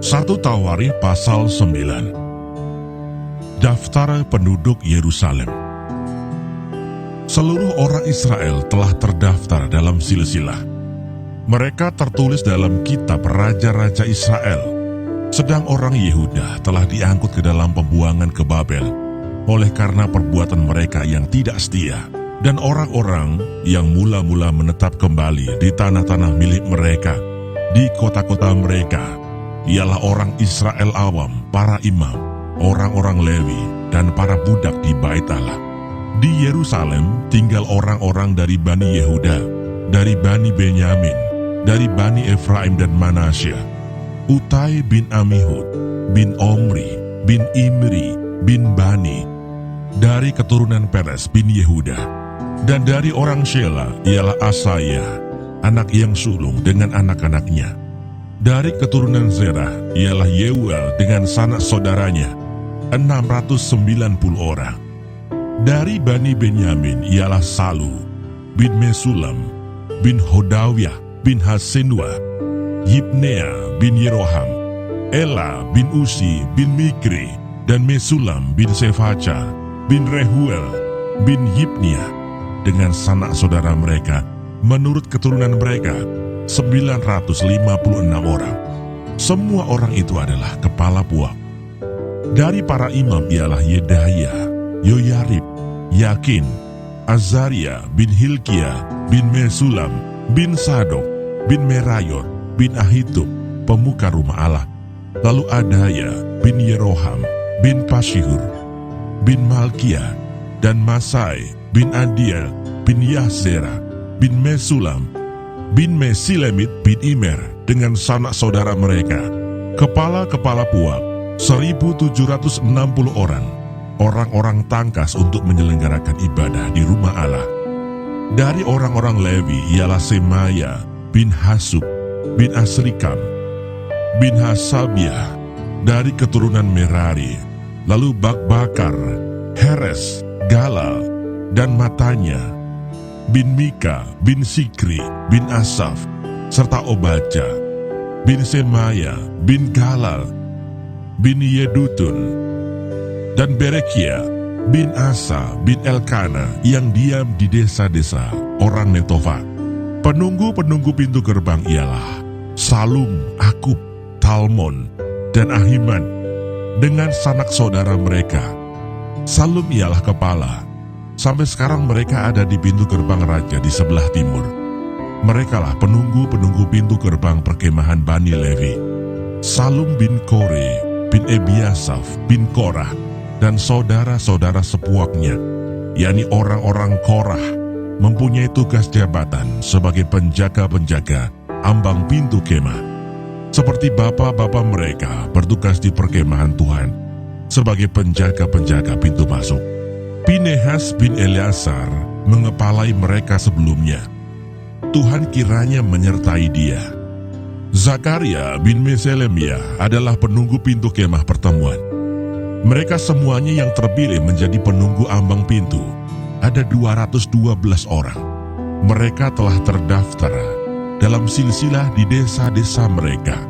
1 Tawarikh pasal 9. Daftar penduduk Yerusalem. Seluruh orang Israel telah terdaftar dalam silsilah. Mereka tertulis dalam kitab Raja-Raja Israel. Sedang orang Yehuda telah diangkut ke dalam pembuangan ke Babel oleh karena perbuatan mereka yang tidak setia. Dan orang-orang yang mula-mula menetap kembali di tanah-tanah milik mereka, di kota-kota mereka, ialah orang Israel awam, para imam, orang-orang Lewi, dan para budak di Bait Allah. Di Yerusalem tinggal orang-orang dari Bani Yehuda, dari Bani Benyamin, dari Bani Efraim dan Manasya, Utai bin Amihud, bin Omri, bin Imri, bin Bani, dari keturunan Peres bin Yehuda. Dan dari orang Shela ialah Asaya, anak yang sulung dengan anak-anaknya. Dari keturunan Zerah ialah Yeuel dengan sanak saudaranya, 690 orang. Dari Bani Benyamin ialah Salu, bin Mesulam, bin Hodawiyah, bin Hasenua, Yibnea bin Yeroham, Ela bin Usi, bin Mikri, dan Mesulam bin Sefacar, bin Rehuel, bin Yibniah, dengan sanak saudara mereka, menurut keturunan mereka, 956 orang. Semua orang itu adalah kepala puak. Dari para imam ialah Yedaya, Yoyarib, Yakin, Azaria bin Hilkia, bin Mesulam, bin Sadok, bin Merayot, bin Ahitub, pemuka rumah Allah. Lalu Adaya bin Yeroham, bin Pasihur, bin Malkia, dan Masai bin Adiel, bin Yahzera, bin Mesulam, bin Mesilemit, bin Imer, dengan sanak saudara mereka. Kepala-kepala puak, 1.760 orang, orang-orang tangkas untuk menyelenggarakan ibadah di rumah Allah. Dari orang-orang Lewi ialah Semaya, bin Hasub, bin Asrikam, bin Hasabiah, dari keturunan Merari. Lalu Bakbakar, Heres, Galal, dan Matanya, bin Mika, bin Sikri, bin Asaf, serta Obaja, bin Semaya, bin Galal, bin Yedutun, dan Berekia, bin Asa, bin Elkana, yang diam di desa-desa orang Netofa. Penunggu-penunggu pintu gerbang ialah Salum, Akub, Talmon, dan Ahiman, dengan sanak saudara mereka. Salum ialah kepala. Sampai sekarang mereka ada di pintu gerbang raja di sebelah timur. Merekalah penunggu-penunggu pintu gerbang perkemahan Bani Lewi. Salum bin Kore, bin Ebiasaf, bin Korah, dan saudara-saudara sepuaknya, yakni orang-orang Korah, mempunyai tugas jabatan sebagai penjaga-penjaga ambang pintu kemah. Seperti bapa-bapa mereka bertugas di perkemahan Tuhan sebagai penjaga-penjaga pintu masuk. Pinehas bin Eleazar mengepalai mereka sebelumnya. Tuhan kiranya menyertai dia. Zakaria bin Meselemiah adalah penunggu pintu kemah pertemuan. Mereka semuanya yang terpilih menjadi penunggu ambang pintu. Ada 212 orang. Mereka telah terdaftar dalam silsilah di desa-desa mereka.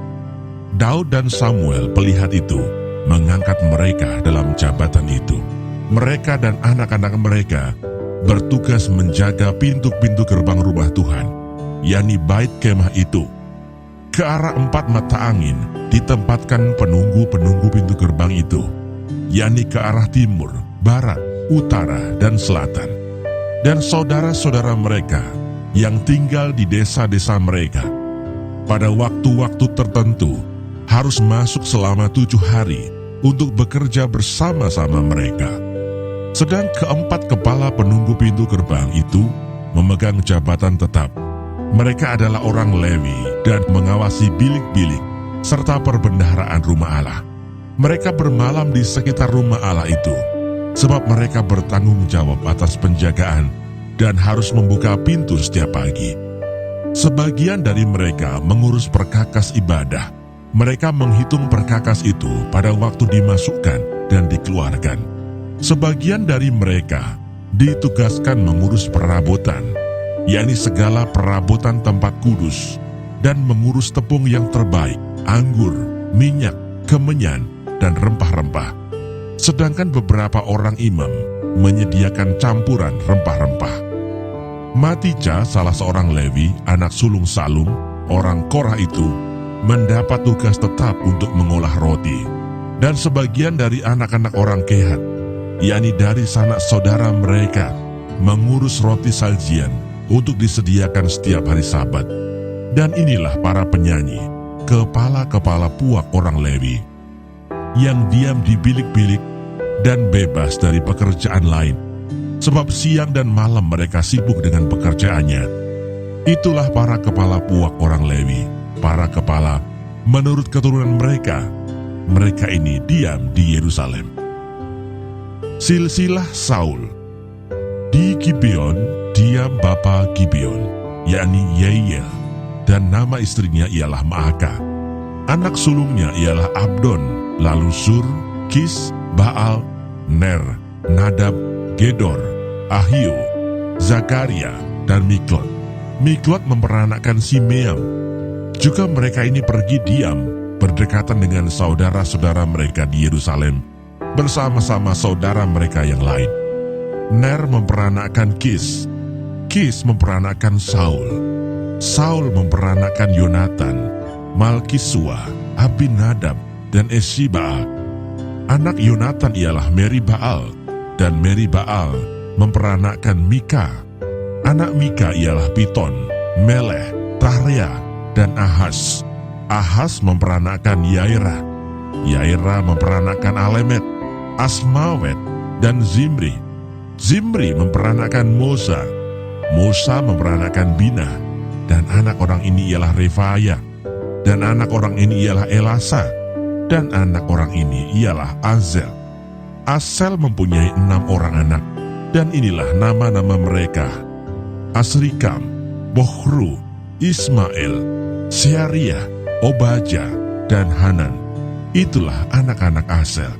Daud dan Samuel pelihat itu mengangkat mereka dalam jabatan itu. Mereka dan anak-anak mereka bertugas menjaga pintu-pintu gerbang rumah Tuhan, yakni bait kemah itu. Ke arah 4 mata angin ditempatkan penunggu-penunggu pintu gerbang itu, yakni ke arah timur, barat, utara, dan selatan. Dan saudara-saudara mereka yang tinggal di desa-desa mereka, pada waktu-waktu tertentu, harus masuk selama 7 hari untuk bekerja bersama-sama mereka. Sedang keempat kepala penunggu pintu gerbang itu memegang jabatan tetap. Mereka adalah orang Lewi dan mengawasi bilik-bilik serta perbendaharaan rumah Allah. Mereka bermalam di sekitar rumah Allah itu, sebab mereka bertanggung jawab atas penjagaan dan harus membuka pintu setiap pagi. Sebagian dari mereka mengurus perkakas ibadah. Mereka menghitung perkakas itu pada waktu dimasukkan dan dikeluarkan. Sebagian dari mereka ditugaskan mengurus perabotan, yakni segala perabotan tempat kudus, dan mengurus tepung yang terbaik, anggur, minyak, kemenyan, dan rempah-rempah. Sedangkan beberapa orang imam menyediakan campuran rempah-rempah. Matija, salah seorang Lewi, anak sulung Salum, orang Korah itu, mendapat tugas tetap untuk mengolah roti. Dan sebagian dari anak-anak orang Kehat, yakni dari sanak saudara mereka, mengurus roti sajian untuk disediakan setiap hari Sabat. Dan inilah para penyanyi, kepala-kepala puak orang Lewi, yang diam di bilik-bilik dan bebas dari pekerjaan lain, sebab siang dan malam mereka sibuk dengan pekerjaannya. Itulah para kepala puak orang Lewi, para kepala menurut keturunan mereka. Mereka ini diam di Yerusalem. Silsilah Saul. Di Gibeon diam bapa Gibeon, yakni Yeiel, dan nama istrinya ialah Maaka. Anak sulungnya ialah Abdon, lalu Sur, Kis, Baal, Ner, Nadab, Gedor, Ahio, Zakaria, dan Miklot. Miklot memperanakkan Simeam. Juga mereka ini pergi diam berdekatan dengan saudara-saudara mereka di Yerusalem bersama-sama saudara mereka yang lain. Ner memperanakkan Kis. Kis memperanakkan Saul. Saul memperanakkan Yonatan, Malkisua, Abinadab, dan Eshibaal. Anak Yonatan ialah Meribaal, dan Meribaal memperanakkan Mika. Anak Mika ialah Piton, Meleh, Tahrea, dan Ahaz. Ahaz memperanakkan Yairah. Yairah memperanakkan Alemet, Asmawet, dan Zimri. Zimri memperanakkan Mosa. Mosa memperanakkan Bina. Dan anak orang ini ialah Refaya. Dan anak orang ini ialah Elasa. Dan anak orang ini ialah Azel. Asel mempunyai 6 orang anak. Dan inilah nama-nama mereka: Asrikam, Bokhru, Ismail, Seariah, Obaja, dan Hanan. Itulah anak-anak Asel.